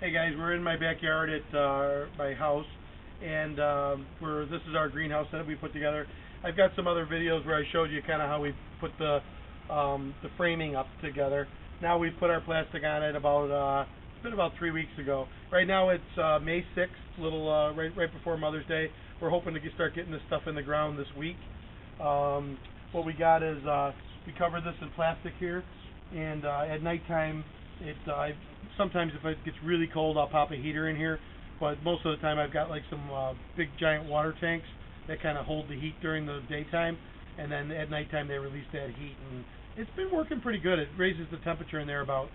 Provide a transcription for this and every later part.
Hey guys, we're in my backyard at my house, and this is our greenhouse that we put together. I've got some other videos where I showed you kind of how we put the framing up together. Now we've put our plastic on it it's been about 3 weeks ago. Right now it's May 6th, right before Mother's Day. We're hoping to start getting this stuff in the ground this week. What we got is we cover this in plastic here, and at nighttime sometimes if it gets really cold, I'll pop a heater in here, but most of the time I've got like some big giant water tanks that kind of hold the heat during the daytime, and then at nighttime they release that heat, and it's been working pretty good. It raises the temperature in there about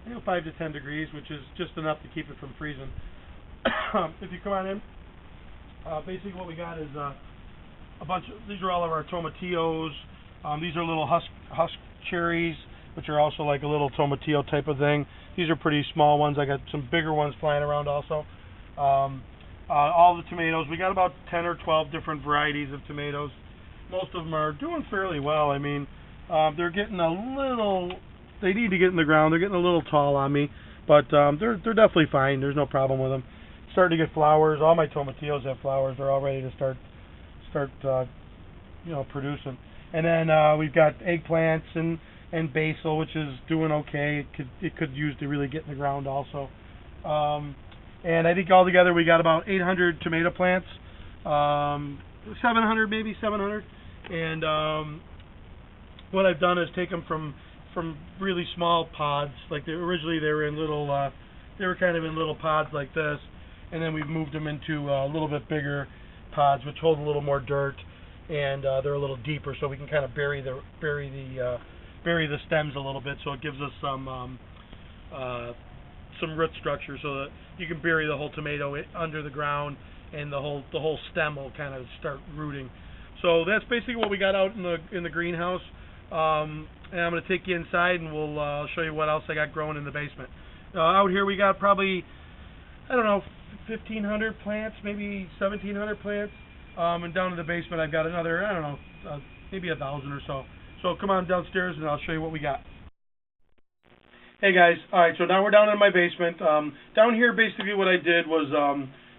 5 to 10 degrees, which is just enough to keep it from freezing. If you come on in, basically what we got is these are all of our tomatillos. These are little husk cherries, which are also like a little tomatillo type of thing. These are pretty small ones. I got some bigger ones flying around also. All the tomatoes, we got about 10 or 12 different varieties of tomatoes. Most of them are doing fairly well. I mean, they're getting they need to get in the ground. They're getting a little tall on me, but they're definitely fine. There's no problem with them. Starting to get flowers. All my tomatillos have flowers. They're all ready to start producing. And then we've got eggplants and basil, which is doing okay. It could use to really get in the ground also. And I think altogether we got about 800 tomato plants, 700 maybe 700. And what I've done is take them from really small pods, like originally they were in they were kind of in little pods like this, and then we've moved them into a little bit bigger pods, which hold a little more dirt, and they're a little deeper, so we can kind of bury the stems a little bit, so it gives us some root structure, so that you can bury the whole tomato under the ground, and the whole stem will kind of start rooting. So that's basically what we got out in the greenhouse. And I'm going to take you inside, and we'll show you what else I got growing in the basement. Out here we got probably, I don't know, 1,500 plants, maybe 1,700 plants. And down in the basement I've got another, I don't know, maybe 1,000 or so. So come on downstairs and I'll show you what we got. Hey guys, alright, so now we're down in my basement. Down here basically what I did was,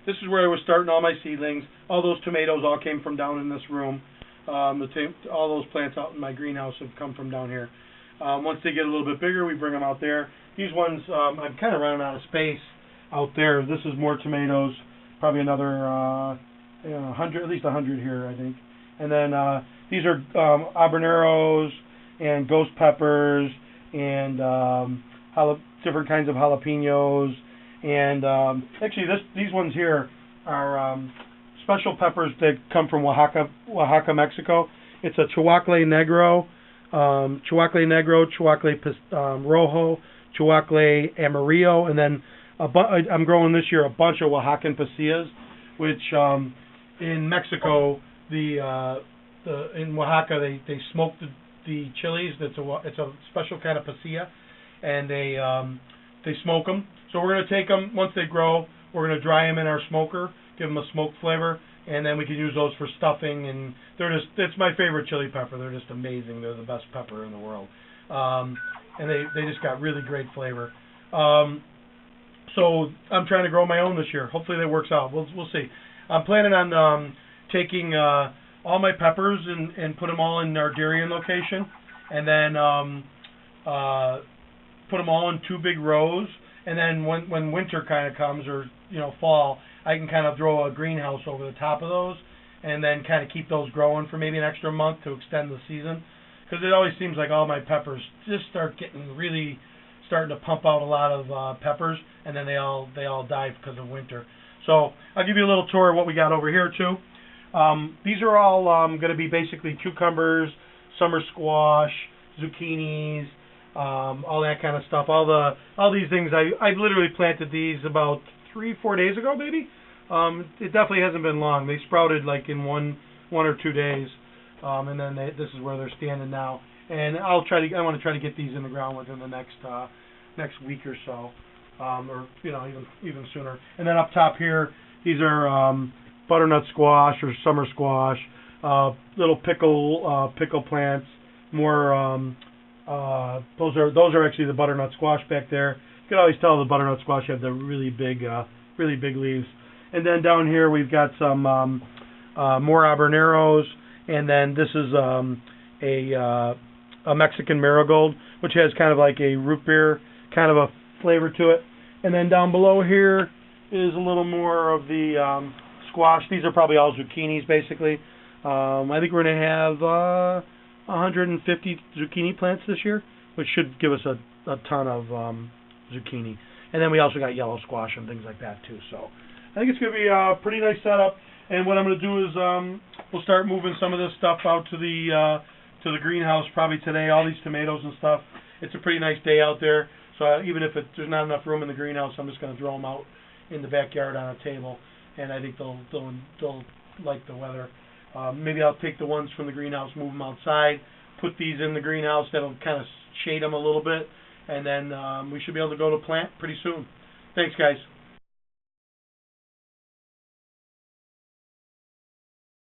this is where I was starting all my seedlings. All those tomatoes all came from down in this room. All those plants out in my greenhouse have come from down here. Once they get a little bit bigger, we bring them out there. These ones, I'm kind of running out of space out there. This is more tomatoes, probably another 100, at least 100 here, I think. And then these are habaneros and ghost peppers and different kinds of jalapenos. And actually, these ones here are special peppers that come from Oaxaca, Mexico. It's a Chihuahua Negro, Chihuahua Rojo, Chihuahua Amarillo, and then I'm growing this year a bunch of Oaxacan pasillas, which in Mexico, in Oaxaca they smoke the chilies. It's a special kind of pasilla, and they smoke them. So we're going to take them once they grow. We're going to dry them in our smoker, give them a smoked flavor, and then we can use those for stuffing. And it's my favorite chili pepper. They're just amazing. They're the best pepper in the world, and they just got really great flavor. So I'm trying to grow my own this year. Hopefully that works out. We'll see. I'm planning on taking all my peppers and put them all in our Darien location, and then put them all in 2 big rows. And then when winter kind of comes, or fall, I can kind of throw a greenhouse over the top of those, and then kind of keep those growing for maybe an extra month to extend the season. Because it always seems like all my peppers just start starting to pump out a lot of peppers, and then they all die because of winter. So I'll give you a little tour of what we got over here too. These are all going to be basically cucumbers, summer squash, zucchinis, all that kind of stuff. All these things, I've literally planted these about 3-4 days ago, maybe. It definitely hasn't been long. They sprouted like in one or 2 days, and then this is where they're standing now. And I want to try to get these in the ground within the next week or so, or even sooner. And then up top here, these are butternut squash or summer squash, little pickle plants, more. Those are actually the butternut squash back there. You can always tell the butternut squash have the really big leaves. And then down here we've got some more habaneros, and then this is a Mexican marigold, which has kind of like a root beer kind of a flavor to it. And then down below here is a little more of the squash. These are probably all zucchinis, basically. I think we're going to have 150 zucchini plants this year, which should give us a ton of zucchini. And then we also got yellow squash and things like that too. So I think it's going to be a pretty nice setup. And what I'm going to do is we'll start moving some of this stuff out to the greenhouse probably today. All these tomatoes and stuff. It's a pretty nice day out there. So even if there's not enough room in the greenhouse, I'm just going to throw them out in the backyard on a table, and I think they'll like the weather. Maybe I'll take the ones from the greenhouse, move them outside, put these in the greenhouse. That'll kind of shade them a little bit, and then we should be able to go to plant pretty soon. Thanks, guys.